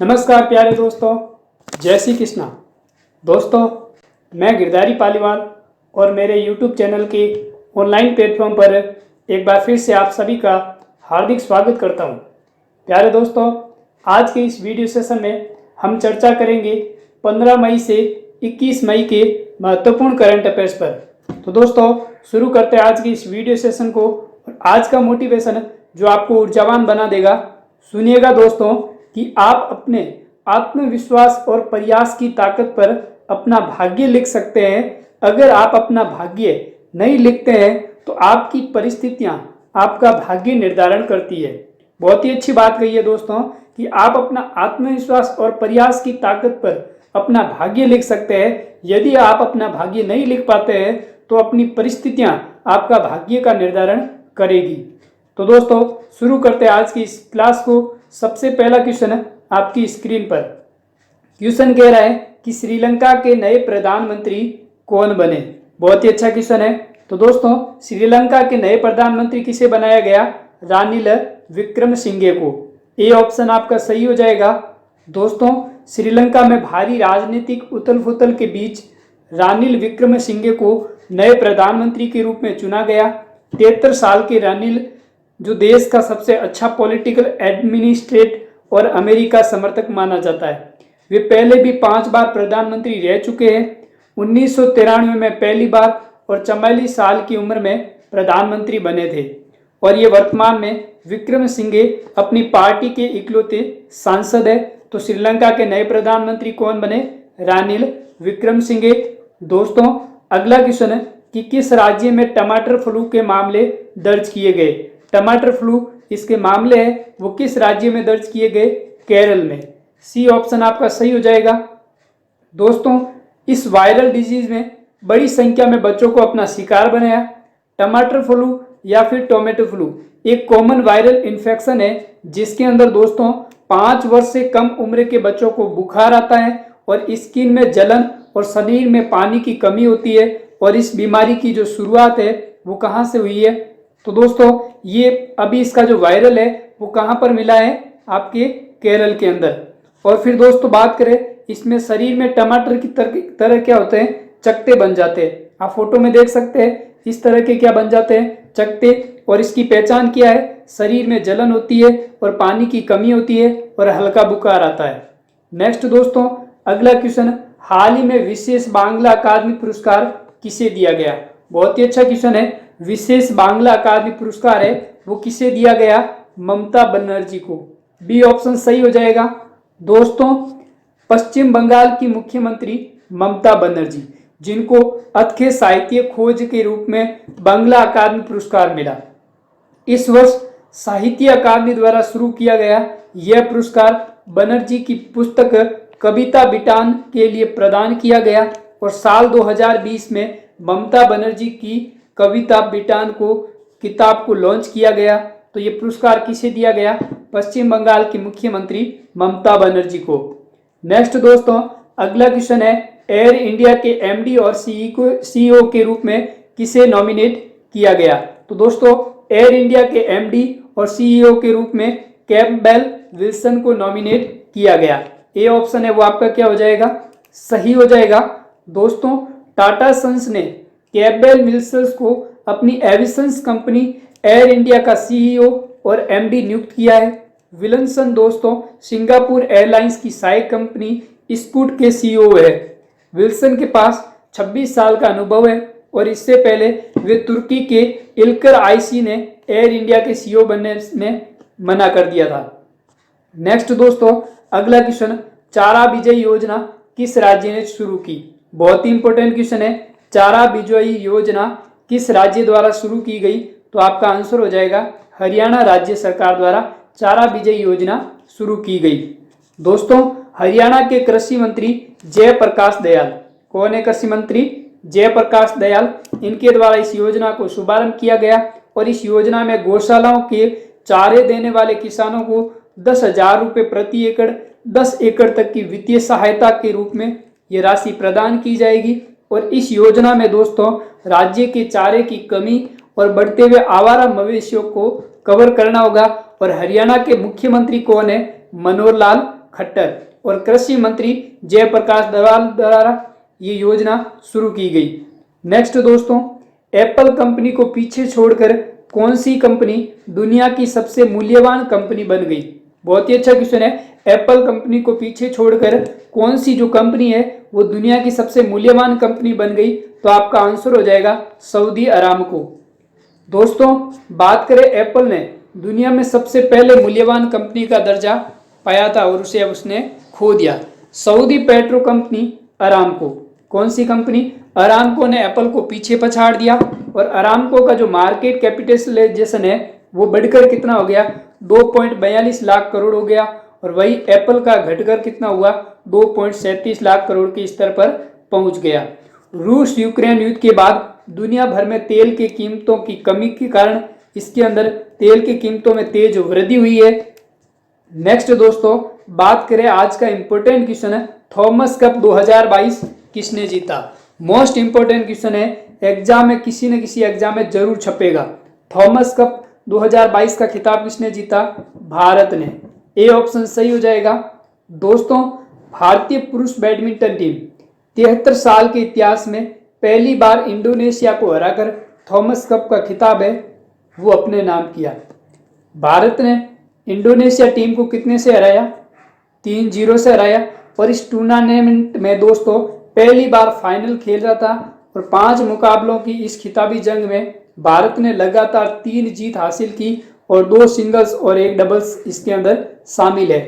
नमस्कार प्यारे दोस्तों, जय श्री कृष्णा। दोस्तों, मैं गिरधारी पालीवाल और मेरे YouTube चैनल के ऑनलाइन प्लेटफॉर्म पर एक बार फिर से आप सभी का हार्दिक स्वागत करता हूं। प्यारे दोस्तों, आज के इस वीडियो सेशन में हम चर्चा करेंगे 15 मई से 21 मई के महत्वपूर्ण करंट अफेयर्स पर। तो दोस्तों, शुरू करते हैं आज के इस वीडियो सेशन को। आज का मोटिवेशन जो आपको ऊर्जावान बना देगा, सुनिएगा दोस्तों, कि आप अपने आत्मविश्वास और प्रयास की ताकत पर अपना भाग्य लिख सकते हैं। अगर आप अपना भाग्य नहीं लिखते हैं तो आपकी परिस्थितियां आपका भाग्य निर्धारण करती है। बहुत ही अच्छी बात कही है दोस्तों कि आप अपना आत्मविश्वास और प्रयास की ताकत पर अपना भाग्य लिख सकते हैं। यदि आप अपना भाग्य नहीं लिख पाते हैं तो अपनी परिस्थितियां आपका भाग्य का निर्धारण करेगी। तो दोस्तों, शुरू करते हैं आज की इस क्लास को। सबसे पहला क्वेश्चन है आपकी स्क्रीन पर। क्वेश्चन कह रहा है कि श्रीलंका के नए प्रधानमंत्री कौन बने। बहुत ही अच्छा क्वेश्चन है। तो दोस्तों, श्रीलंका के नए प्रधानमंत्री किसे बनाया गया? रानिल विक्रमसिंघे को। ए ऑप्शन आपका सही हो जाएगा। दोस्तों, श्रीलंका में भारी राजनीतिक उथल पुथल के बीच रानिल विक्रमसिंघे को नए प्रधानमंत्री के रूप में चुना गया। 73 साल के रानिल, जो देश का सबसे अच्छा पॉलिटिकल एडमिनिस्ट्रेट और अमेरिका समर्थक माना जाता है। वे पहले भी 5 बार प्रधानमंत्री रह चुके हैं। 1993 में पहली बार और 44 साल की उम्र में प्रधानमंत्री बने थे। और ये वर्तमान में विक्रमसिंघे अपनी पार्टी के इकलौते सांसद है। तो श्रीलंका के नए प्रधानमंत्री कौन बने? रानिल विक्रमसिंघे। दोस्तों, अगला क्वेश्चन है कि किस राज्य में टमाटर फ्लू के मामले दर्ज किए गए? टमाटर फ्लू इसके मामले हैं वो किस राज्य में दर्ज किए गए? केरल में। सी ऑप्शन आपका सही हो जाएगा। दोस्तों, इस वायरल डिजीज में बड़ी संख्या में बच्चों को अपना शिकार बनाया। टमाटर फ्लू या फिर टोमेटो फ्लू एक कॉमन वायरल इन्फेक्शन है जिसके अंदर दोस्तों 5 वर्ष से कम उम्र के बच्चों को बुखार आता है और स्किन में जलन और शरीर में पानी की कमी होती है। और इस बीमारी की जो शुरुआत है वो कहाँ से हुई है? तो दोस्तों, ये अभी इसका जो वायरल है वो कहाँ पर मिला है? आपके केरल के अंदर। और फिर दोस्तों बात करें, इसमें शरीर में टमाटर की तरह क्या होते हैं? चकत्ते बन जाते हैं। आप फोटो में देख सकते हैं, इस तरह के क्या बन जाते हैं? चकत्ते। और इसकी पहचान क्या है? शरीर में जलन होती है और पानी की कमी होती है और हल्का बुखार आता है। नेक्स्ट दोस्तों, अगला क्वेश्चन, हाल ही में विशेष बांग्ला अकादमी पुरस्कार किसे दिया गया? बहुत ही अच्छा क्वेश्चन है। विशेष बांग्ला अकादमी पुरस्कार है वो किसे दिया गया? ममता बनर्जी को। बी ऑप्शन सही हो जाएगा। दोस्तों, पश्चिम बंगाल की मुख्यमंत्री ममता बनर्जी, जिनको अतखे साहित्य खोज के रूप में बांग्ला अकादमी पुरस्कार मिला। इस वर्ष साहित्य अकादमी द्वारा शुरू किया गया यह पुरस्कार बनर्जी की पुस्तक कविता बिटान के लिए प्रदान किया गया। और साल 2020 में ममता बनर्जी की कविता बिटान को किताब को लॉन्च किया गया। तो ये पुरस्कार किसे दिया गया? पश्चिम बंगाल की मुख्यमंत्री ममता बनर्जी को। नेक्स्ट दोस्तों, अगला क्वेश्चन है, एयर इंडिया के एमडी और सीईओ के रूप में किसे नॉमिनेट किया गया? तो दोस्तों, एयर इंडिया के एमडी और सीईओ के रूप में कैम्पबेल विल्सन को नॉमिनेट किया गया। ए ऑप्शन है वो आपका क्या हो जाएगा? सही हो जाएगा। दोस्तों, टाटा सन्स ने कैम्पबेल विल्सन को अपनी एविएशन कंपनी एयर इंडिया का सीईओ और एमडी नियुक्त किया है। विल्सन दोस्तों सिंगापुर एयरलाइंस की सहायक कंपनी स्कूट के सीईओ है। विल्सन के पास 26 साल का अनुभव है और इससे पहले वे तुर्की के इल्कर आईसी ने एयर इंडिया के सीईओ बनने में मना कर दिया था। नेक्स्ट दोस्तों, अगला क्वेश्चन, चारा विजय योजना किस राज्य ने शुरू की? बहुत ही इंपॉर्टेंट क्वेश्चन है। चारा विजय योजना किस राज्य द्वारा शुरू की गई? तो आपका आंसर हो जाएगा हरियाणा राज्य सरकार द्वारा चारा विजय योजना शुरू की गई। दोस्तों, हरियाणा के कृषि मंत्री जयप्रकाश दयाल, कौन है कृषि मंत्री? जयप्रकाश दयाल। इनके द्वारा इस योजना को शुभारंभ किया गया और इस योजना में गौशालाओं के चारे देने वाले किसानों को 10,000 रुपये प्रति एकड़ 10 एकड़ तक की वित्तीय सहायता के रूप में ये राशि प्रदान की जाएगी। और इस योजना में दोस्तों राज्य के चारे की कमी और बढ़ते हुए आवारा मवेशियों को कवर करना होगा। और हरियाणा के मुख्यमंत्री कौन है? मनोहर लाल खट्टर और कृषि मंत्री जयप्रकाश दलाल द्वारा ये योजना शुरू की गई। नेक्स्ट दोस्तों, एप्पल कंपनी को पीछे छोड़कर कौन सी कंपनी दुनिया की सबसे मूल्यवान कंपनी बन गई? बहुत ही अच्छा क्वेश्चन है। एप्पल कंपनी को पीछे छोड़कर कौन सी जो कंपनी है वो दुनिया की सबसे मूल्यवान कंपनी बन गई? तो आपका आंसर हो जाएगा सऊदी अरामको। दोस्तों, बात करें एप्पल ने दुनिया में सबसे पहले मूल्यवान कंपनी का दर्जा पाया था और उसे अब उसने खो दिया। Saudi petro company Aramco. कौन सी कंपनी? अरामको ने एप्पल को पीछे पछाड़ दिया और अरामको का जो मार्केट कैपिटलाइजेशन है वो बढ़कर कितना हो गया? 2.42 लाख करोड़ हो गया और वही एप्पल का घटकर कितना हुआ? 2.37 लाख करोड़ के स्तर पर पहुंच गया। रूस यूक्रेन युद्ध के बाद दुनिया भर में तेल की कीमतों की कमी के कारण इसके अंदर तेल की कीमतों में तेज वृद्धि हुई है। नेक्स्ट दोस्तों, बात करें आज का इंपॉर्टेंट क्वेश्चन है, थॉमस कप 2022 किसने जीता? मोस्ट इंपॉर्टेंट क्वेश्चन है, एग्जाम में किसी न किसी एग्जाम में जरूर छपेगा। थॉमस कप 2022 का खिताब किसने जीता? भारत ने। ए ऑप्शन सही हो जाएगा। दोस्तों, भारतीय पुरुष बैडमिंटन टीम 73 साल के इतिहास में पहली बार इंडोनेशिया को हराकर थॉमस कप का खिताब है वो अपने नाम किया। भारत ने इंडोनेशिया टीम को कितने से हराया? 3-0 से हराया और इस टूर्नामेंट में दोस्तों पहली बार फाइनल खेल रहा था और 5 मुकाबलों की इस खिताबी जंग में भारत ने लगातार 3 जीत हासिल की और 2 सिंगल्स और 1 डबल्स इसके अंदर शामिल है।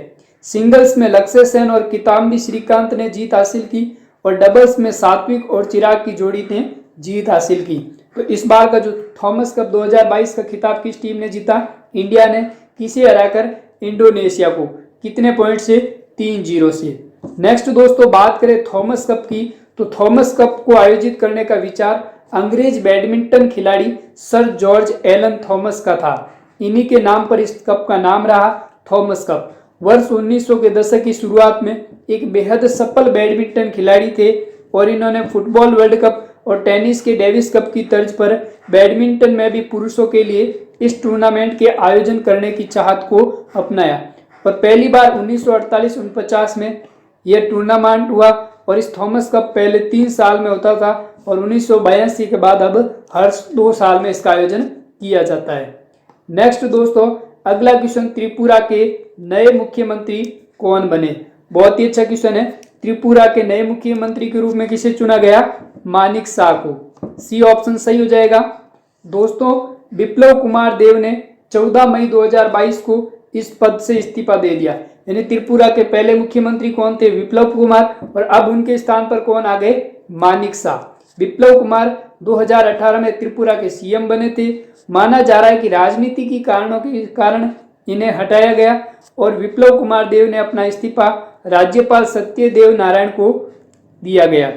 सिंगल्स में लक्ष्य सेन और किदाम्बी श्रीकांत ने जीत हासिल की और डबल्स में सात्विक और चिराग की जोड़ी ने जीत हासिल की। तो इस बार का जो थॉमस कप 2022 का खिताब किस टीम ने जीता? इंडिया ने। किसे हराकर? इंडोनेशिया को। कितने पॉइंट से? 3-0 से। नेक्स्ट दोस्तों, बात करें थॉमस कप की, तो थॉमस कप को आयोजित करने का विचार अंग्रेज बैडमिंटन खिलाड़ी सर जॉर्ज एलन थॉमस का था। इन्हीं के नाम पर इस कप का नाम रहा थॉमस कप। वर्ष 1900 के दशक की शुरुआत में एक बेहद सफल बैडमिंटन खिलाड़ी थे और इन्होंने फुटबॉल वर्ल्ड कप और टेनिस के डेविस कप की तर्ज पर बैडमिंटन में भी पुरुषों के लिए इस टूर्नामेंट के आयोजन करने की चाहत को अपनाया और पहली बार 1948-49 में यह टूर्नामेंट हुआ और इस थॉमस कप पहले 3 साल में होता था और 1982 के बाद अब हर 2 साल में इसका आयोजन किया जाता है। नेक्स्ट दोस्तों, अगला क्वेश्चन, त्रिपुरा के नए मुख्यमंत्री कौन बने? बहुत ही अच्छा क्वेश्चन है। त्रिपुरा के नए मुख्यमंत्री के रूप में किसे चुना गया? मानिक शाह को। सी ऑप्शन सही हो जाएगा। दोस्तों, विप्लव कुमार देव ने 14 मई 2022 को इस पद से इस्तीफा दे दिया। यानी त्रिपुरा के पहले मुख्यमंत्री कौन थे? विप्लव कुमार, और अब उनके स्थान पर कौन आ गए? मानिक शाह। विप्लव कुमार 2018 में त्रिपुरा के सीएम बने थे। माना जा रहा है कि राजनीति की कारणों के कारण इन्हें हटाया गया और विप्लव कुमार देव ने अपना इस्तीफा राज्यपाल सत्यदेव नारायण को दिया गया।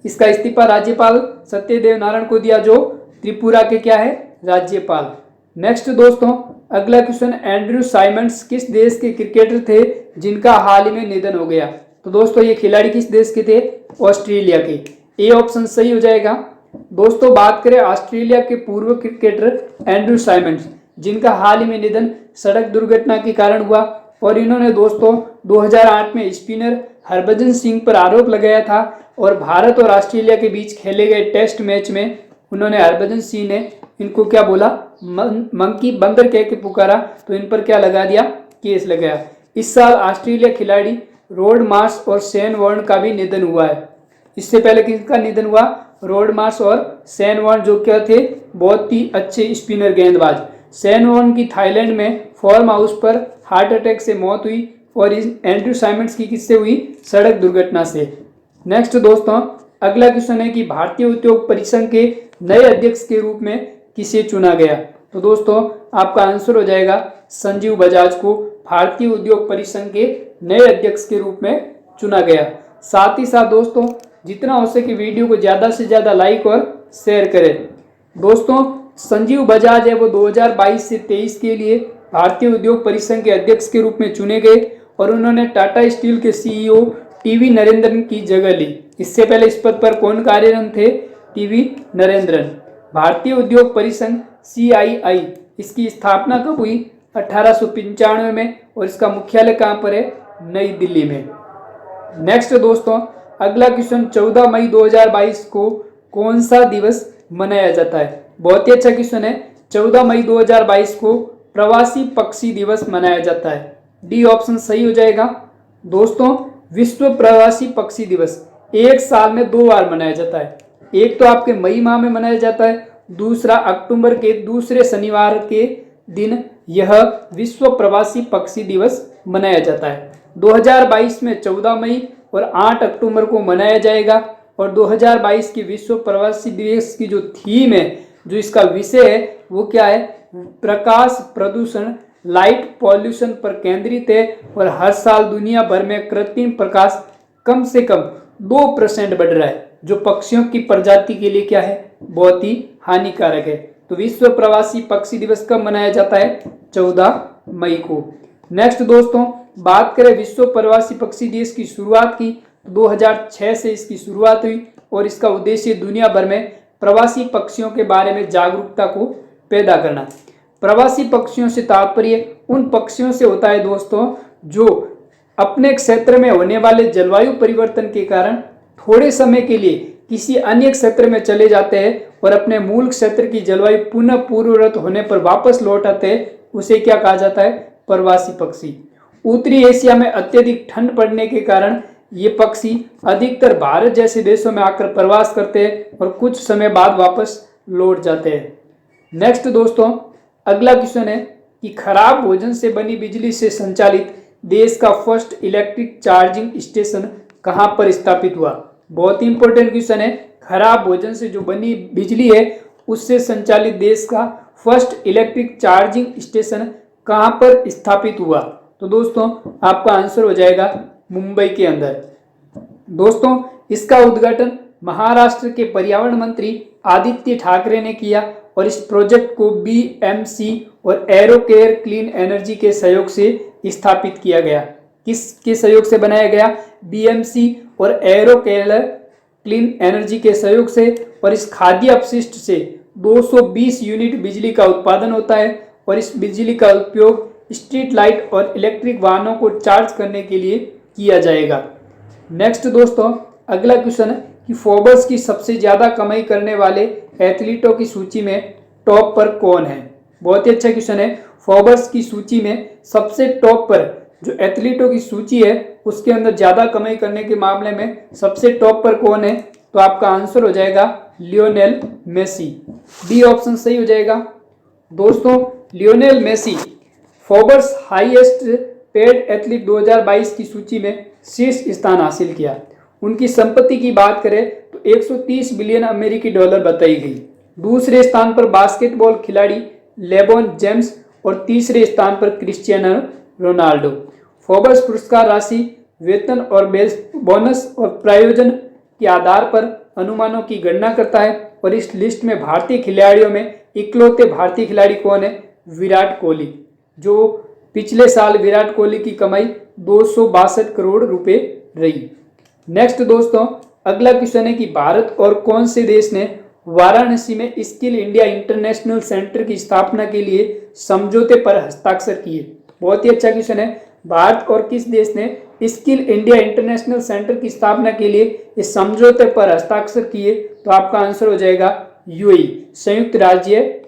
इसका इस्तीफा राज्यपाल सत्यदेव नारायण को दिया जो त्रिपुरा के क्या है? राज्यपाल। नेक्स्ट दोस्तों, अगला क्वेश्चन, एंड्रयू साइमंड्स किस देश के क्रिकेटर थे जिनका हाल ही में निधन हो गया? तो दोस्तों ये खिलाड़ी किस देश के थे? ऑस्ट्रेलिया के। ए ऑप्शन सही हो जाएगा। दोस्तों, बात करें ऑस्ट्रेलिया के पूर्व क्रिकेटर एंड्रयू साइमंड्स जिनका हाल ही में निधन सड़क दुर्घटना के कारण हुआ और इन्होंने दोस्तों 2008 में स्पिनर हरभजन सिंह पर आरोप लगाया था और भारत और ऑस्ट्रेलिया के बीच खेले गए टेस्ट मैच में उन्होंने हरभजन सिंह ने इनको क्या बोला? मंकी बंदर कह के पुकारा, तो इन पर क्या लगा दिया? केस लगाया। इस साल ऑस्ट्रेलिया खिलाड़ी रोड मार्श और शेन वॉर्न का भी निधन हुआ है। इससे पहले किसका निधन हुआ? रोड मार्श और शेन वॉर्न, जो क्या थे? बहुत ही अच्छे स्पिनर गेंदबाज। शेन वॉर्न की थाईलैंड में फार्म हाउस पर हार्ट अटैक से मौत हुई और एंड्रयू साइमंड्स की किससे हुई? सड़क दुर्घटना से। नेक्स्ट दोस्तों, अगला क्वेश्चन है कि भारतीय उद्योग परिसंघ के नए अध्यक्ष के रूप में किसे चुना गया? तो दोस्तों आपका आंसर हो जाएगा संजीव बजाज को भारतीय उद्योग परिसंघ के नए अध्यक्ष के रूप में चुना गया। साथ ही साथ दोस्तों जितना हो सके वीडियो को ज़्यादा से ज़्यादा लाइक और शेयर करें। दोस्तों संजीव बजाज है वो 2022 से 23 के लिए भारतीय उद्योग परिसंघ के अध्यक्ष के रूप में चुने गए और उन्होंने टाटा स्टील के सीईओ टीवी नरेंद्रन की जगह ली। इससे पहले इस पद पर कौन कार्यरत थे? टीवी नरेंद्रन। भारतीय उद्योग परिसंघ CII इसकी स्थापना कब हुई? 1895 में और इसका मुख्यालय कहाँ पर है? नई दिल्ली में। नेक्स्ट दोस्तों, अगला क्वेश्चन, 14 मई 2022 को कौन सा दिवस मनाया जाता है? बहुत ही अच्छा क्वेश्चन है। 14 मई 2022 को प्रवासी पक्षी दिवस मनाया जाता है। डी ऑप्शन सही हो जाएगा। दोस्तों, विश्व प्रवासी पक्षी दिवस एक साल में 2 बार मनाया जाता है। एक तो आपके मई माह में मनाया जाता है, दूसरा अक्टूबर के दूसरे शनिवार के दिन यह विश्व प्रवासी पक्षी दिवस मनाया जाता है। 2022 में 14 मई और 8 अक्टूबर को मनाया जाएगा। और 2022 की विश्व प्रवासी दिवस की जो थीम है, जो इसका विषय है, वो क्या है? प्रकाश प्रदूषण, लाइट पॉल्यूशन पर केंद्रित है। और हर साल दुनिया भर में कृत्रिम प्रकाश कम से कम 2% बढ़ रहा है, जो पक्षियों की प्रजाति के लिए क्या है? बहुत ही हानिकारक है। तो विश्व प्रवासी पक्षी दिवस कब मनाया जाता है? 14 मई को। नेक्स्ट दोस्तों, बात करें विश्व प्रवासी पक्षी दिवस की शुरुआत की, 2006 से इसकी शुरुआत हुई और इसका उद्देश्य दुनिया भर में प्रवासी पक्षियों के बारे में जागरूकता को पैदा करना। प्रवासी पक्षियों से तात्पर्य उन पक्षियों से होता है दोस्तों, जो अपने क्षेत्र में होने वाले जलवायु परिवर्तन के कारण थोड़े समय के लिए किसी अन्य क्षेत्र में चले जाते हैं और अपने मूल क्षेत्र की जलवायु पुनः पूर्ववत होने पर वापस लौट आते हैं। उसे क्या कहा जाता है? प्रवासी पक्षी। उत्तरी एशिया में अत्यधिक ठंड पड़ने के कारण ये पक्षी अधिकतर भारत जैसे देशों में आकर प्रवास करते हैं और कुछ समय बाद वापस लौट जाते हैं। नेक्स्ट दोस्तों, अगला क्वेश्चन है कि खराब भोजन से बनी बिजली से संचालित देश का फर्स्ट इलेक्ट्रिक चार्जिंग स्टेशन कहां पर स्थापित हुआ? बहुत ही इंपॉर्टेंट क्वेश्चन है। खराब भोजन से जो बनी बिजली है उससे संचालित देश का फर्स्ट इलेक्ट्रिक चार्जिंग स्टेशन कहां पर स्थापित हुआ? तो दोस्तों, आपका आंसर हो जाएगा मुंबई के अंदर। दोस्तों, इसका उद्घाटन महाराष्ट्र के पर्यावरण मंत्री आदित्य ठाकरे ने किया और इस प्रोजेक्ट को बीएमसी और एरोकेयर क्लीन एनर्जी के सहयोग से स्थापित किया गया। किसके सहयोग से बनाया गया? बीएमसी और एरोकेयर क्लीन एनर्जी के सहयोग से। और इस खाद्य अपशिष्ट से 220 यूनिट बिजली का उत्पादन होता है और इस बिजली का उपयोग स्ट्रीट लाइट और इलेक्ट्रिक वाहनों को चार्ज करने के लिए किया जाएगा। नेक्स्ट दोस्तों, अगला क्वेश्चन है कि फोर्ब्स की सबसे ज्यादा कमाई करने वाले एथलीटों की सूची में टॉप पर कौन है? बहुत ही अच्छा क्वेश्चन है। फोर्ब्स की सूची में सबसे टॉप पर जो एथलीटों की सूची है उसके अंदर ज्यादा कमाई करने के मामले में सबसे टॉप पर कौन है? तो आपका आंसर हो जाएगा लियोनेल मेसी। डी ऑप्शन सही हो जाएगा। दोस्तों, Lionel Messi Forbes highest paid athlete 2022 की सूची में शीर्ष स्थान हासिल किया। उनकी संपत्ति की बात करें तो 130 बिलियन अमेरिकी डॉलर बताई गई। दूसरे स्थान पर बास्केटबॉल खिलाड़ी लेब्रॉन जेम्स और तीसरे स्थान पर क्रिस्टियानो रोनाल्डो। फोर्ब्स पुरस्कार राशि, वेतन और बोनस और प्रायोजन के आधार पर अनुमानों की गणना करता है और इस लिस्ट में भारतीय खिलाड़ियों में इकलौते भारतीय खिलाड़ी कौन है? विराट कोहली, जो पिछले साल विराट कोहली की कमाई 262 करोड़ रुपए रही। नेक्स्ट दोस्तों, अगला क्वेश्चन है कि भारत और कौन से देश ने वाराणसी में स्किल इंडिया इंटरनेशनल सेंटर की स्थापना के लिए समझौते पर हस्ताक्षर किए? बहुत ही अच्छा क्वेश्चन है। भारत और किस देश ने स्किल इंडिया इंटरनेशनल सेंटर की स्थापना के लिए इस समझौते पर हस्ताक्षर किए? तो आपका आंसर हो जाएगा यूएई, संयुक्त राज्य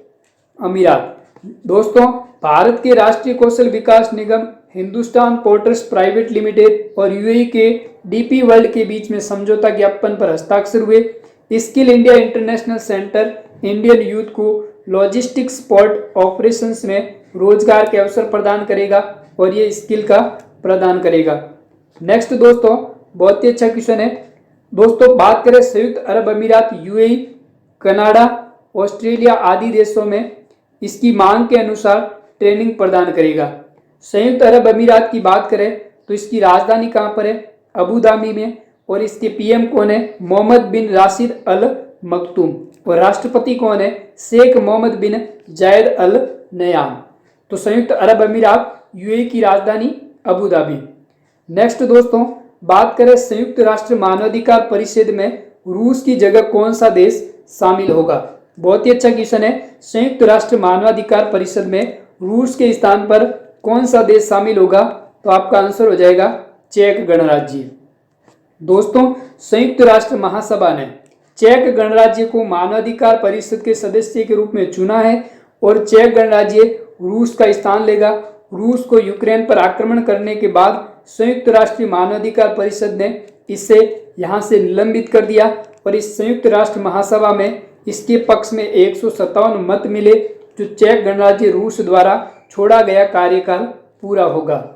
अमीरात। दोस्तों, भारत के राष्ट्रीय कौशल विकास निगम, हिंदुस्तान पोर्ट्स प्राइवेट लिमिटेड और यूएई के डीपी वर्ल्ड के बीच में समझौता ज्ञापन पर हस्ताक्षर हुए। Skill India international centre Indian youth को लॉजिस्टिक्स पोर्ट ऑपरेशंस में रोजगार के अवसर प्रदान करेगा और ये स्किल का प्रदान करेगा। नेक्स्ट दोस्तों, बहुत ही अच्छा क्वेश्चन है। दोस्तों, बात करें संयुक्त अरब अमीरात, यूएई, कनाडा, ऑस्ट्रेलिया आदि देशों में इसकी मांग के अनुसार ट्रेनिंग प्रदान करेगा। संयुक्त अरब अमीरात की बात करें तो इसकी राजधानी कहां पर है? अबू धाबी में। और इसके पीएम कौन है? मोहम्मद बिन राशिद अल मखतूम। और राष्ट्रपति कौन है? शेख मोहम्मद बिन जायद अल नयान। तो संयुक्त अरब अमीरात, यूएई की राजधानी अबू धाबी। नेक्स्ट दोस्तों, बात करें संयुक्त राष्ट्र मानवाधिकार परिषद में रूस की जगह कौन सा देश शामिल होगा? बहुत ही अच्छा क्वेश्चन है। संयुक्त राष्ट्र मानवाधिकार परिषद में रूस के स्थान पर कौन सा देश शामिल होगा? तो तो आपका आंसर हो जाएगा चेक गणराज्य। दोस्तों, संयुक्त राष्ट्र महासभा ने चेक गणराज्य को मानवाधिकार परिषद के सदस्य के रूप में चुना है और चेक गणराज्य रूस का स्थान लेगा। रूस को यूक्रेन पर आक्रमण करने के बाद संयुक्त राष्ट्र मानवाधिकार परिषद ने इसे यहां से निलंबित कर दिया और इस संयुक्त राष्ट्र महासभा में इसके पक्ष में 157 मत मिले, जो चेक गणराज्य रूस द्वारा छोड़ा गया कार्यकाल पूरा होगा।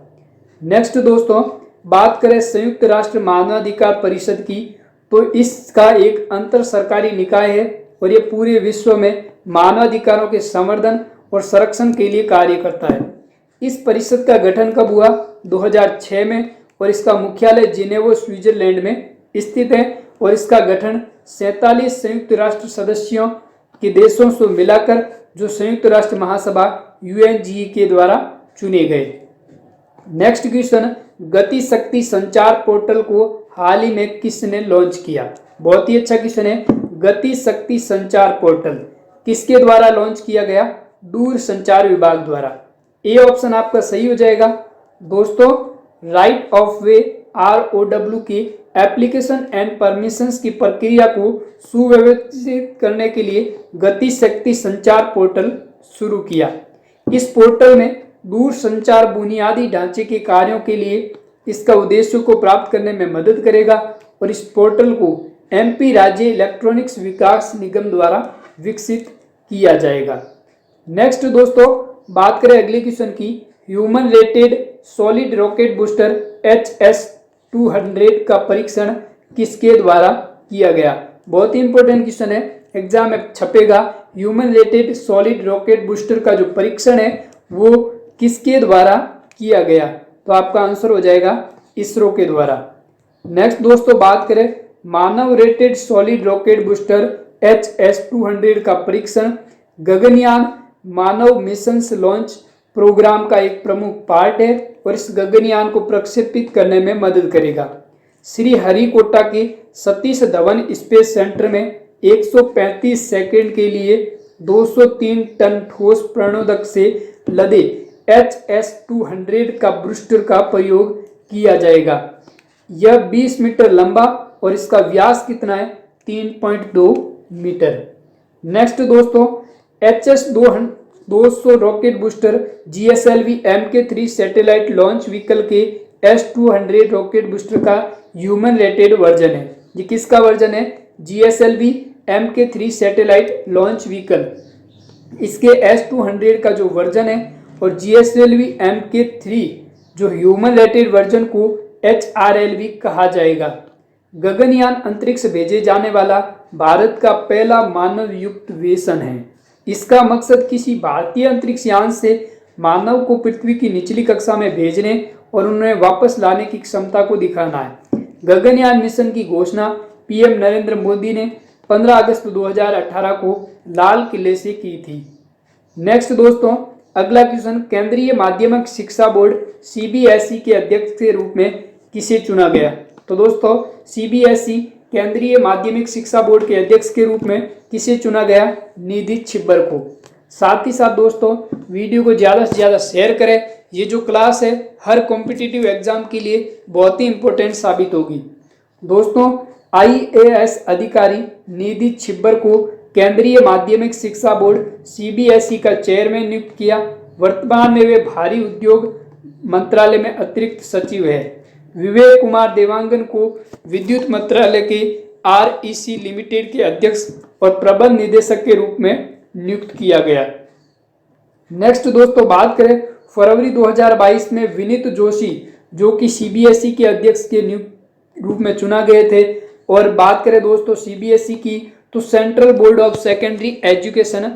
नेक्स्ट दोस्तों, बात करें संयुक्त राष्ट्र मानवाधिकार परिषद की, तो इसका एक अंतर सरकारी निकाय है और ये पूरे विश्व में मानवाधिकारों के संवर्धन और संरक्षण के लिए कार्य करता है। इस परिषद का गठन कब हुआ? 2006 में, और इसका मुख्यालय जिनेवा स्विट्जरलैंड में स्थित है और इसका गठन 47 संयुक्त राष्ट्र सदस्यों के देशों से मिलाकर जो संयुक्त राष्ट्र महासभा UNGE के द्वारा चुने गए। नेक्स्ट क्वेश्चन, गति शक्ति संचार पोर्टल को हाल ही में किसने लॉन्च किया? बहुत ही अच्छा क्वेश्चन है। गति शक्ति संचार पोर्टल किसके द्वारा लॉन्च किया गया? दूरसंचार विभाग द्वारा। ए ऑप्शन आपका सही हो जाएगा। दोस्तों, राइट ऑफ वे ROW की एप्लीकेशन एंड परमिशंस की प्रक्रिया को सुव्यवस्थित करने के लिए गति शक्ति संचार पोर्टल शुरू किया। इस पोर्टल में दूर संचार बुनियादी ढांचे के कार्यों के लिए इसका उद्देश्य को प्राप्त करने में मदद करेगा और इस पोर्टल को MP राज्य इलेक्ट्रॉनिक्स विकास निगम द्वारा विकसित किया जाएगा। नेक्स्ट दोस्तों, बात करें अगले क्वेश्चन की। Human rated solid rocket booster HS-200 का परीक्षण किसके द्वारा किया गया? बहुत ही इंपॉर्टेंट क्वेश्चन है, एग्जाम में छपेगा। Human rated solid rocket booster का जो परीक्षण है वो किसके द्वारा किया गया? तो आपका आंसर हो जाएगा इसरो के द्वारा। नेक्स्ट दोस्तों, बात करें मानव rated solid rocket booster HS-200 का परीक्षण गगनयान मानव मिशन लॉन्च प्रोग्राम का एक प्रमुख पार्ट है और इस गगनयान को प्रक्षेपित करने में मदद करेगा। श्री हरिकोटा के सतीश धवन स्पेस सेंटर में 135 सेकंड के लिए 203 टन ठोस प्रणोदक से लदे HS-200 का बूस्टर का प्रयोग किया जाएगा। यह 20 मीटर लंबा और इसका व्यास कितना है? 3.2 मीटर। नेक्स्ट दोस्तों, HS-200 rocket booster GSLV Mk3 satellite launch vehicle के S-200 रॉकेट बूस्टर का ह्यूमन रेटेड वर्जन है। ये किसका वर्जन है? GSLV Mk3 satellite launch vehicle, इसके S-200 का जो वर्जन है और GSLV Mk3 जो ह्यूमन रेटेड वर्जन को HRLV कहा जाएगा। गगनयान अंतरिक्ष भेजे जाने वाला भारत का पहला मानव युक्त मिशन है। इसका मकसद किसी भारतीय अंतरिक्ष यान से मानव को पृथ्वी की निचली कक्षा में भेजने और उन्हें वापस लाने की क्षमता को दिखाना है। गगनयान मिशन की घोषणा PM नरेंद्र मोदी ने 15 अगस्त 2018 को लाल किले से की थी। नेक्स्ट दोस्तों, अगला क्वेश्चन, केंद्रीय माध्यमिक शिक्षा बोर्ड CBSE के अध्यक्ष के रूप में किसे चुना गया? तो दोस्तों, CBSE केंद्रीय माध्यमिक शिक्षा बोर्ड के अध्यक्ष के रूप में किसे चुना गया? निधि छिब्बर को। साथ ही साथ दोस्तों, वीडियो को ज़्यादा से ज़्यादा शेयर करें। ये जो क्लास है हर कॉम्पिटिटिव एग्जाम के लिए बहुत ही इंपॉर्टेंट साबित होगी। दोस्तों, IAS अधिकारी निधि छिब्बर को केंद्रीय माध्यमिक शिक्षा बोर्ड CBSE का चेयरमैन नियुक्त किया। वर्तमान में वे भारी उद्योग मंत्रालय में अतिरिक्त सचिव है। विवेक कुमार देवांगन को विद्युत मंत्रालय के REC लिमिटेड के अध्यक्ष और प्रबंध निदेशक के रूप में नियुक्त किया गया। नेक्स्ट दोस्तों, बात करें फरवरी 2022 में विनीत जोशी जो कि CBSE के अध्यक्ष के रूप में चुना गए थे। और बात करें दोस्तों CBSE की, तो central board of secondary education,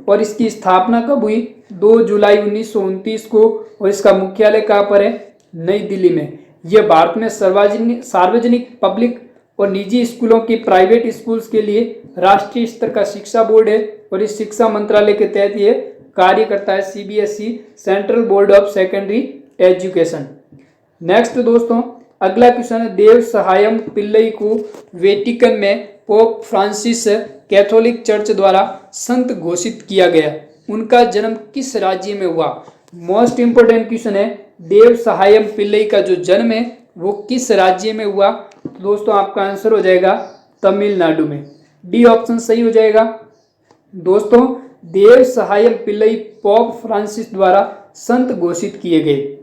और इसकी स्थापना कब हुई? 2 जुलाई 1929 को, और इसका मुख्यालय कहाँ पर है? नई दिल्ली में। यह भारत में सार्वजनिक पब्लिक और निजी स्कूलों की प्राइवेट स्कूल्स के लिए राष्ट्रीय स्तर का शिक्षा बोर्ड है और इस शिक्षा मंत्रालय के तहत ये कार्य करता है। CBSE central board of secondary education. Next दोस्तों, अगला क्वेश्चन है, देव सहायम पिल्लई को वेटिकन में पोप फ्रांसिस कैथोलिक चर्च द्वारा संत घोषित किया गया। उनका जन्म किस राज्य में हुआ? मोस्ट इंपोर्टेंट क्वेश्चन है, देव सहायम पिल्लई का जो जन्म है वो किस राज्य में हुआ? तो दोस्तों आपका आंसर हो जाएगा तमिलनाडु में। डी ऑप्शन सही हो जाएगा। दोस्तों देव सहायम पिल्लई पोप फ्रांसिस द्वारा संत घोषित किए गए।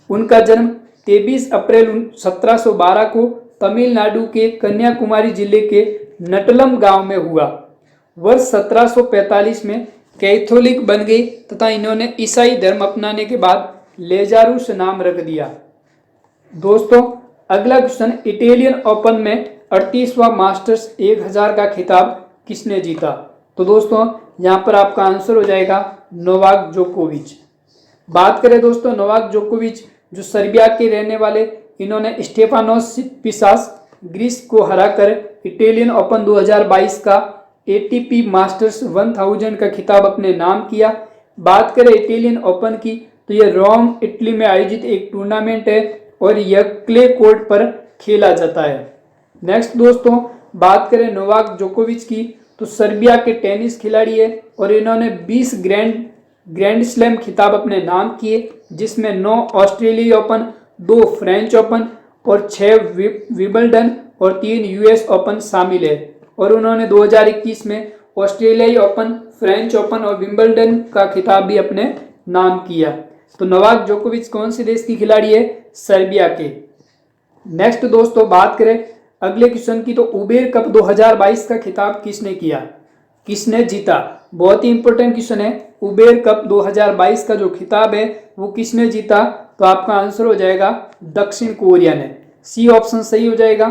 उनका जन्म 23 अप्रैल 1712 को तमिलनाडु के कन्याकुमारी जिले के नटलम गांव में हुआ। वर्ष 1745 में कैथोलिक बन गई तथा इन्होंने ईसाई धर्म अपनाने के बाद लेजारूस नाम रख दिया। दोस्तों अगला क्वेश्चन, इटालियन ओपन में 38वां मास्टर्स 1000 का खिताब किसने जीता? तो दोस्तों यहाँ पर आपका आंसर हो जाएगा नोवाक जोकोविच। बात करें दोस्तों नोवाक जोकोविच जो सर्बिया के रहने वाले, इन्होंने स्टेफानोस सिटसिपास ग्रीस को हराकर इटालियन ओपन 2022 का एटीपी मास्टर्स 1000 का खिताब अपने नाम किया। बात करें इटालियन ओपन की तो यह रोम इटली में आयोजित एक टूर्नामेंट है और यह क्ले कोर्ट पर खेला जाता है। नेक्स्ट दोस्तों बात करें नोवाक जोकोविच की तो सर्बिया के टेनिस खिलाड़ी है और इन्होंने 20 ग्रैंड स्लैम खिताब अपने नाम किए, जिसमें 9 ऑस्ट्रेलिया ओपन, 2 फ्रेंच ओपन और 6 विंबलडन और 3 यूएस ओपन शामिल है। और उन्होंने 2021 में ऑस्ट्रेलियाई ओपन, फ्रेंच ओपन और विंबलडन का खिताब भी अपने नाम किया। तो नोवाक जोकोविच कौन से देश की खिलाड़ी है? सर्बिया के। नेक्स्ट दोस्तों बात करें अगले क्वेश्चन की तो उबेर कप 2022 का खिताब किसने किया, किसने जीता? बहुत ही इंपॉर्टेंट क्वेश्चन है। उबेर कप 2022 का जो खिताब है वो किसने जीता? तो आपका आंसर हो जाएगा दक्षिण कोरिया ने। सी ऑप्शन सही हो जाएगा।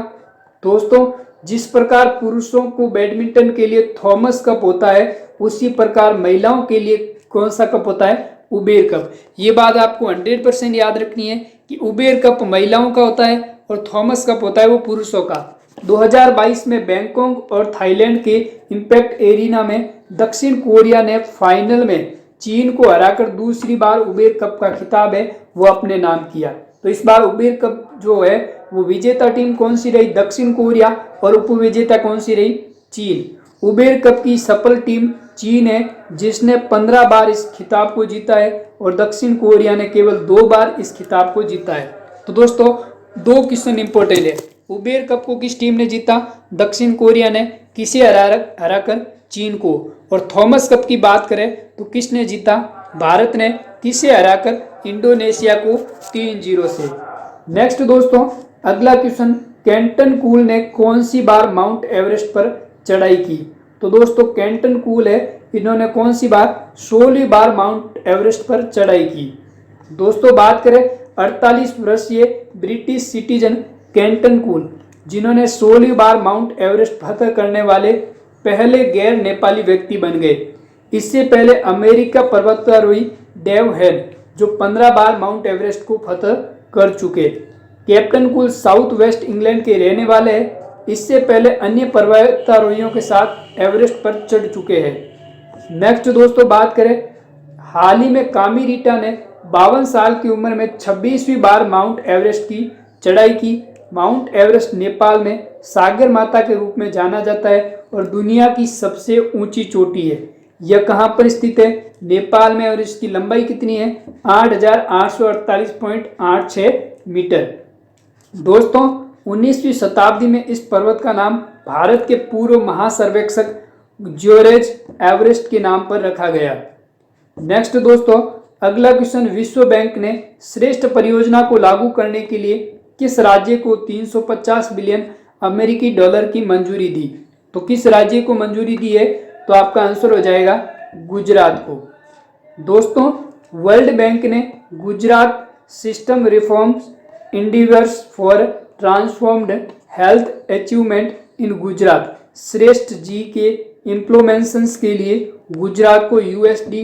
दोस्तों जिस प्रकार पुरुषों को बैडमिंटन के लिए थॉमस कप होता है, उसी प्रकार महिलाओं के लिए कौन सा कप होता है? Uber cup. ये बात आपको 100% याद रखनी है कि उबेर कप महिलाओं का होता है और थॉमस कप होता है वो पुरुषों का। 2022 में बैंकॉक और थाईलैंड के इंपैक्ट एरिना में दक्षिण कोरिया ने फाइनल में चीन को हराकर दूसरी बार उबेर कप का खिताब है वो अपने नाम किया। तो इस बार उबेर कप जो है वो विजेता टीम कौन सी रही? दक्षिण कोरिया। और उपविजेता कौन सी रही? चीन। उबेर कप की सफल टीम चीन है जिसने 15 बार इस खिताब को जीता है और दक्षिण कोरिया ने केवल 2 बार इस खिताब को जीता है। तो दोस्तों 2 क्वेश्चन इंपॉर्टेंट है। उबेर कप को किस टीम ने जीता? दक्षिण कोरिया ने। किसे हराकर? चीन को। और थॉमस कप की बात करें तो किसने जीता? भारत ने। किसे हराकर? इंडोनेशिया को 3-0 से। नेक्स्ट दोस्तों अगला क्वेश्चन, केंटन कूल ने कौन सी बार माउंट एवरेस्ट पर चढ़ाई की? तो दोस्तों केंटन कूल है, इन्होंने कौन सी बार? 16वीं बार माउंट एवरेस्ट पर चढ़ाई की। दोस्तों बात करें 48 वर्षीय ब्रिटिश सिटीजन केंटन कूल, जिन्होंने 16वीं बार माउंट एवरेस्ट फतह करने वाले पहले गैर नेपाली व्यक्ति बन गए। इससे पहले अमेरिका पर्वतारोही डेव हेल जो 15 बार माउंट एवरेस्ट को फतह कर चुके। Captain cool south west England के रहने वाले हैं। इससे पहले अन्य पर्वतारोहियों के साथ एवरेस्ट पर चढ़ चुके हैं। नेक्स्ट दोस्तों बात करें, हाल ही में कामी रीटा ने 52 साल की उम्र में 26वीं बार माउंट एवरेस्ट की चढ़ाई की। माउंट एवरेस्ट नेपाल में सागर माता के रूप में जाना जाता है और दुनिया की सबसे ऊंची चोटी है। यह कहाँ पर स्थित है? नेपाल में। और इसकी लंबाई कितनी है? 8,848.86 मीटर। दोस्तों 19वीं शताब्दी में इस पर्वत का नाम भारत के पूर्व महासर्वेक्षक जॉर्ज एवरेस्ट के नाम पर रखा गया। नेक्स्ट दोस्तों अगला क्वेश्चन, विश्व बैंक ने श्रेष्ठ परियोजना को लागू करने के लिए किस राज्य को 350 बिलियन अमेरिकी डॉलर की मंजूरी दी? तो किस राज्य को मंजूरी दी है? तो आपका आंसर हो जाएगा गुजरात को। दोस्तों वर्ल्ड बैंक ने Gujarat system reforms इंडिवर्स for transformed health achievement in Gujarat श्रेष्ठ जी के इम्प्लीमेंटेशंस के लिए गुजरात को USD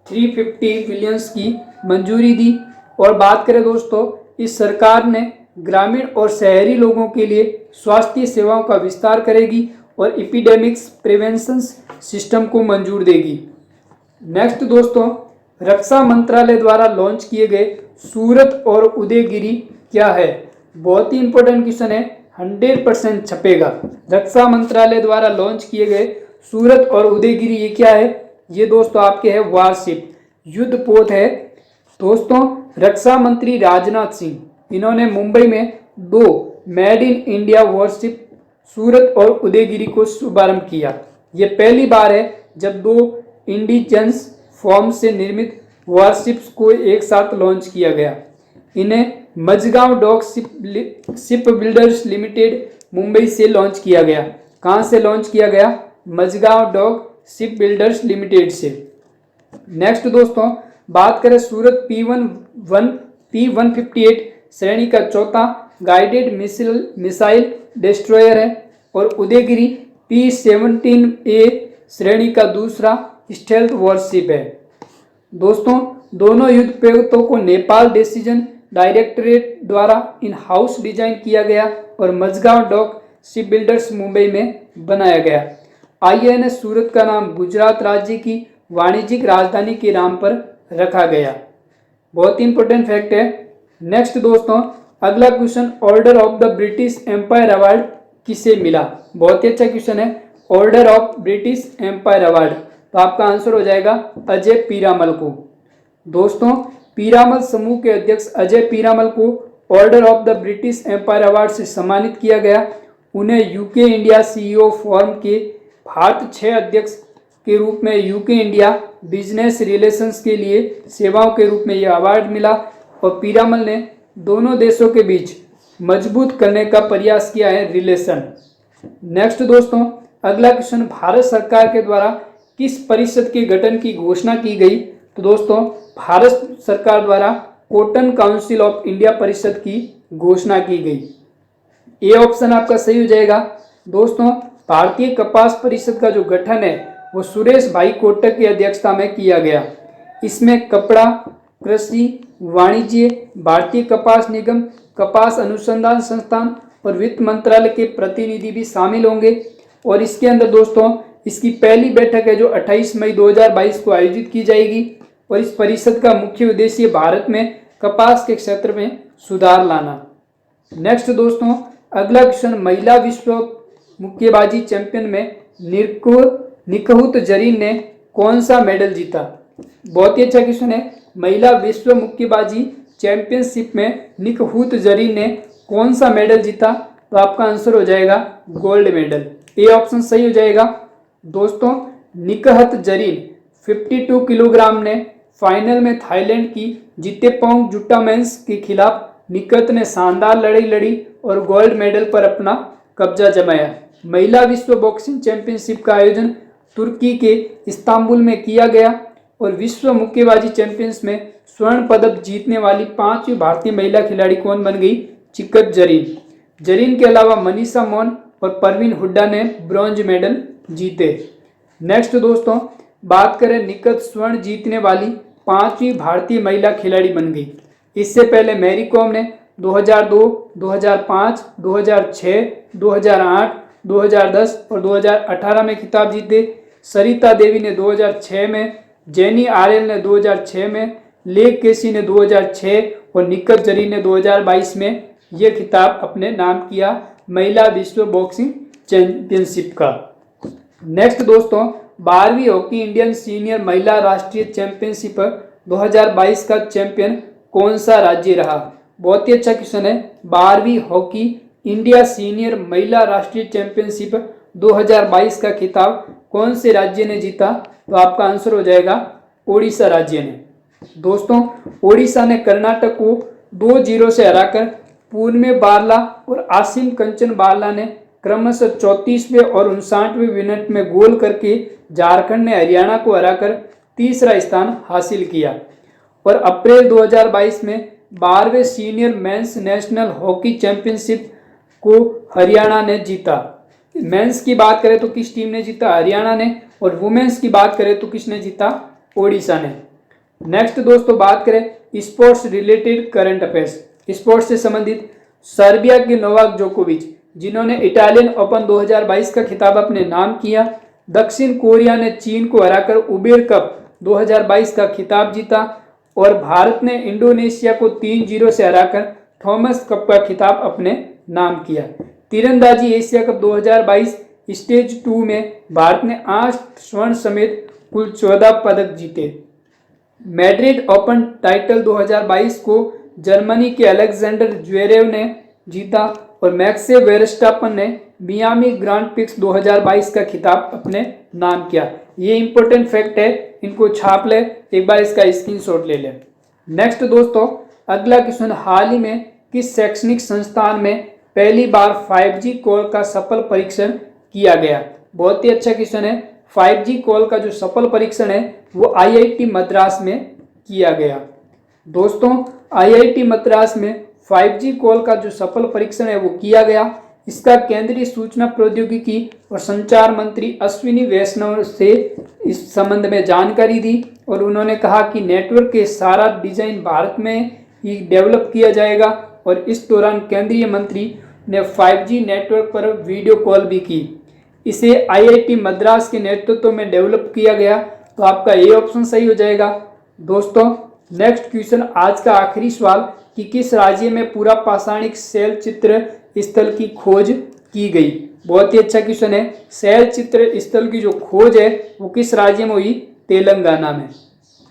350 बिलियंस की मंजूरी दी। और बात करें दोस्तों, इस सरकार ने ग्रामीण और शहरी लोगों के लिए स्वास्थ्य सेवाओं का विस्तार करेगी और एपिडेमिक्स प्रिवेंशन सिस्टम को मंजूर देगी। नेक्स्ट दोस्तों, रक्षा मंत्रालय द्वारा लॉन्च किए गए सूरत और उदयगिरी क्या है? बहुत ही इंपॉर्टेंट क्वेश्चन है, 100% छपेगा। रक्षा मंत्रालय द्वारा लॉन्च किए गए सूरत और उदयगिरी ये क्या है? ये दोस्तों आपके है वारशिप, युद्ध पोत है। दोस्तों रक्षा मंत्री राजनाथ सिंह इन्होंने मुंबई में 2 मेड इन इंडिया वॉरशिप सूरत और उदयगिरी को शुभारंभ किया। ये पहली बार है जब 2 इंडिजिनस फॉर्म से निर्मित वॉरशिप्स को एक साथ लॉन्च किया गया। इन्हें Majhgaon dock ship builders limited Mumbai से लॉन्च किया गया। कहाँ से लॉन्च किया गया? Majhgaon dock ship builders limited से। नेक्स्ट दोस्तों बात करें सूरत P158 श्रेणी का चौथा गाइडेड मिसाइल डिस्ट्रॉयर है और उदयगिरी P17A श्रेणी का दूसरा स्टेल्थ वॉरशिप है। दोस्तों दोनों युद्धपोतों को नेपाल डिसीजन डायरेक्टरेट द्वारा इन हाउस डिजाइन किया गया और Majhgaon dock ship builders Mumbai में बनाया गया। INS सूरत का नाम गुजरात राज्य की वाणिज्यिक राजधानी के नाम पर रखा गया। बहुत इंपॉर्टेंट फैक्ट है। नेक्स्ट दोस्तों अगला question, order of the British empire award किसे मिला? बहुत ही अच्छा क्वेश्चन है। Order of British empire award, तो आपका आंसर हो जाएगा अजय पीरामल को। दोस्तों पीरामल समूह के अध्यक्ष अजय पीरामल को order of the British empire award से सम्मानित किया गया। उन्हें यूके इंडिया CEO फोरम के भारत 6 अध्यक्ष के रूप में यूके इंडिया बिजनेस रिलेशंस के लिए सेवाओं के रूप में यह अवार्ड मिला और पीरामल ने दोनों देशों के बीच मजबूत करने का प्रयास किया है रिलेशन। नेक्स्ट दोस्तों अगला क्वेश्चन, भारत सरकार के द्वारा किस परिषद के गठन की घोषणा की गई? तो दोस्तों भारत सरकार द्वारा कॉटन काउंसिल ऑफ इंडिया परिषद की घोषणा की गई। ये ऑप्शन आपका सही हो जाएगा। दोस्तों भारतीय कपास परिषद का जो गठन है वो सुरेश भाई कोटक की अध्यक्षता में किया गया। इसमें कपड़ा, कृषि, वाणिज्य, भारतीय कपास निगम, कपास अनुसंधान संस्थान और वित्त मंत्रालय के प्रतिनिधि भी शामिल होंगे। और इसके अंदर दोस्तों इसकी पहली बैठक है जो 28 मई 2022 को आयोजित की जाएगी और इस परिषद का मुख्य उद्देश्य भारत में कपास के क्षेत्र में सुधार लाना। नेक्स्ट दोस्तों अगला क्वेश्चन, महिला विश्व मुक्केबाजी चैंपियन में निकहत जरीन ने कौन सा मेडल जीता? बहुत ही अच्छा क्वेश्चन है। महिला विश्व मुक्केबाजी चैंपियनशिप में निकहत जरीन ने कौन सा मेडल जीता? तो आपका आंसर हो जाएगा गोल्ड मेडल। ए ऑप्शन सही हो जाएगा। दोस्तों निकहत जरीन 52 किलोग्राम ने फाइनल में थाईलैंड की जितेपोंग जुटामेंस के खिलाफ निकहत ने शानदार लड़ाई लड़ी और गोल्ड मेडल पर अपना कब्जा जमाया। महिला विश्व बॉक्सिंग चैंपियनशिप का आयोजन तुर्की के इस्तांबुल में किया गया और विश्व मुक्केबाजी चैंपियंस में स्वर्ण पदक जीतने वाली 5वीं भारतीय महिला खिलाड़ी कौन बन गई? चिकत जरीन। जरीन के अलावा मनीषा मौन और परवीन हुड्डा ने ब्रॉन्ज मेडल जीते। नेक्स्ट दोस्तों बात करें, निकहत स्वर्ण जीतने वाली 5वीं भारतीय महिला खिलाड़ी बन गई। इससे पहले मैरी कॉम ने 2002, 2005, 2006, 2008, 2010 और 2018 में खिताब जीते। सरिता देवी ने 2006 में, जेनी आरएल ने 2006 में, लेक केसी ने 2006 और निकहत जरीन ने 2022 में यह खिताब अपने नाम किया महिला विश्व बॉक्सिंग चैंपियनशिप का। नेक्स्ट दोस्तों 12वीं हॉकी इंडियन सीनियर महिला राष्ट्रीय चैंपियनशिप 2022 का चैंपियन कौन सा राज्य रहा? बहुत ही अच्छा क्वेश्चन है। 12वीं हॉकी इंडिया सीनियर महिला राष्ट्रीय चैंपियनशिप 2022 का खिताब कौन से राज्य ने जीता? तो आपका आंसर हो जाएगा ओडिशा राज्य ने। दोस्तों ओडिशा ने कर्नाटक को 2-0 से हराकर पूर्णे बारला और आसिम कंचन बारला ने क्रमशः 34वें और 59वें मिनट में गोल करके झारखंड ने हरियाणा को हराकर तीसरा स्थान हासिल किया। और अप्रैल 2022 में 12वें senior mains national hockey championship को हरियाणा ने जीता। मेंस की बात करें तो किस टीम ने जीता? हरियाणा ने। और वुमेन्स की बात करें तो किसने जीता? ओडिशा ने। नेक्स्ट दोस्तों बात करें sports related current affairs, sports से संबंधित। सर्बिया के नोवाक जोकोविच जिन्होंने इटालियन ओपन 2022 का खिताब अपने नाम किया। दक्षिण कोरिया ने चीन को हराकर उबेर कप 2022 का खिताब जीता और भारत ने इंडोनेशिया को 3-0 से हराकर थॉमस कप का खिताब अपने नाम किया। तीरंदाजी एशिया कप 2022 स्टेज 2 में भारत ने 8 स्वर्ण समेत कुल 14 पदक जीते। मैड्रिड ओपन टाइटल 2022 को जर्मनी के अलेक्जेंडर ज्वेरेव ने जीता और मैक्स वेरस्टापन ने मियामी ग्रांड प्रिक्स 2022 का खिताब अपने नाम किया। ये इंपॉर्टेंट फैक्ट है, इनको छाप ले, एक बार इसका स्क्रीनशॉट ले ले। नेक्स्ट दोस्तों, अगला क्वेश्चन, हाल ही में किस शैक्षणिक संस्थान में पहली बार 5G कॉल का सफल परीक्षण किया गया? बहुत ही अच्छा क्वेश्चन है। 5G कॉल का जो सफल परीक्षण है वो IIT मद्रास में किया गया। दोस्तों, IIT मद्रास में 5G कॉल का जो सफल परीक्षण है वो किया गया। इसका केंद्रीय सूचना प्रौद्योगिकी और संचार मंत्री अश्विनी वैष्णव से इस संबंध में जानकारी दी और उन्होंने कहा कि नेटवर्क के सारा डिजाइन भारत में ही डेवलप किया जाएगा और इस दौरान केंद्रीय मंत्री ने 5G नेटवर्क पर वीडियो कॉल भी की। इसे IIT मद्रास के नेतृत्व में डेवलप किया गया, तो आपका ये ऑप्शन सही हो जाएगा। दोस्तों, नेक्स्ट क्वेश्चन, आज का आखिरी सवाल कि किस राज्य में पूरा पाषाणिक शैल चित्र स्थल की खोज की गई? बहुत ही अच्छा क्वेश्चन है। शैल चित्र स्थल की जो खोज है वो किस राज्य में हुई? तेलंगाना में।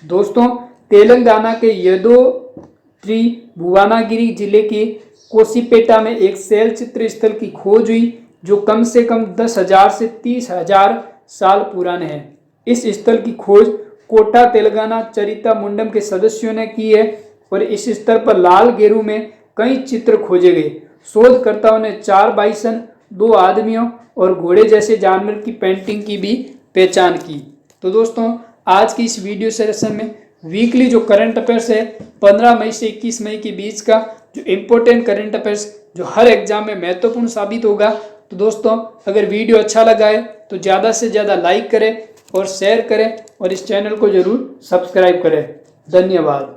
दोस्तों, तेलंगाना के यदोत्री भुवनागिरी जिले के कोसीपेटा में एक शैल चित्र स्थल की खोज हुई जो कम से कम 10,000 से 30,000 साल पुराने हैं। इस स्थल की खोज कोटा तेलंगाना चरिता मुंडम के सदस्यों ने की है और इस स्थल पर लाल गेरू में कई चित्र खोजे गए। शोधकर्ताओं ने 4 बाइसन, 2 आदमियों और घोड़े जैसे जानवर की पेंटिंग की भी पहचान की। तो दोस्तों, आज की इस वीडियो सेशन में वीकली जो करंट अफेयर्स है 15 मई से 21 मई के बीच का जो इम्पोर्टेंट करंट अफेयर्स जो हर एग्जाम में महत्वपूर्ण साबित होगा। तो दोस्तों, अगर वीडियो अच्छा लगा है तो ज़्यादा से ज़्यादा लाइक करें और शेयर करें और इस चैनल को जरूर सब्सक्राइब करें। धन्यवाद।